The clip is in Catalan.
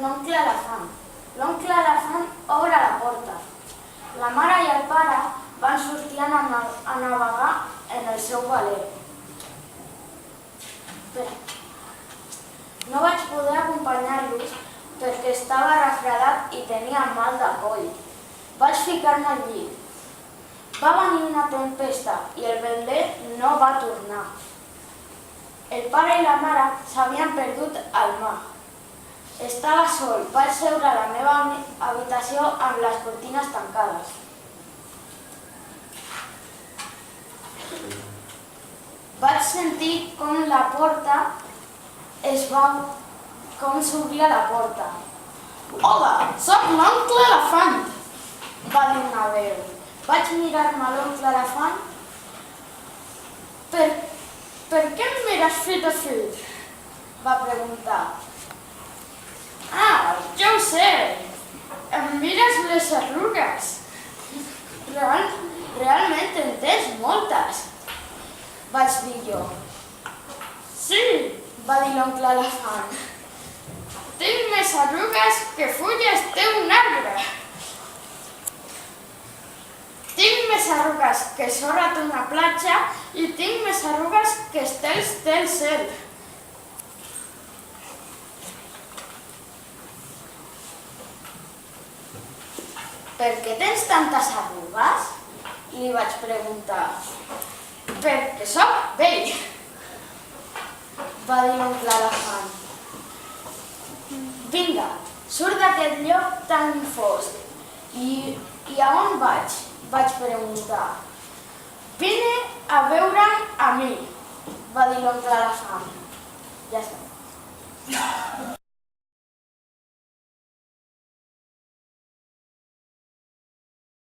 L'oncle elefant. L'oncle elefant obre la porta. La mare i el pare van sortir a navegar en el seu veler. No vaig poder acompanyar-los perquè estava refredat i tenia mal de coll. Vaig ficar-me al llit. Va venir una tempesta i el vendler no va tornar. El pare i la mare s'havien perdut al mar. Estava sol, vaig seure a la meva habitació amb les cortines tancades. Vaig sentir com la porta com s'obria la porta. Hola, soc l'oncle elefant, va dir una veu. Vaig mirar-me a l'oncle elefant. Per què em mires fet a fet? Va preguntar. Ah, ja ho sé, em mires les arrugues. Realment en tens moltes, vaig dir jo. Sí, va dir l'oncle elefant. Tinc més arrugues que fulles té un arbre. Tinc més arrugues que sorra té una platja i tinc més arrugues que estels té el cel. Per què tens tantes arrugues? Li vaig preguntar. Perquè soc vell, va dir l'oncle elefant. Vinga, surt d'aquest lloc tan fosc. I a on vaig? Vaig preguntar. Vine a veure'm a mi, va dir l'oncle elefant. Ja està.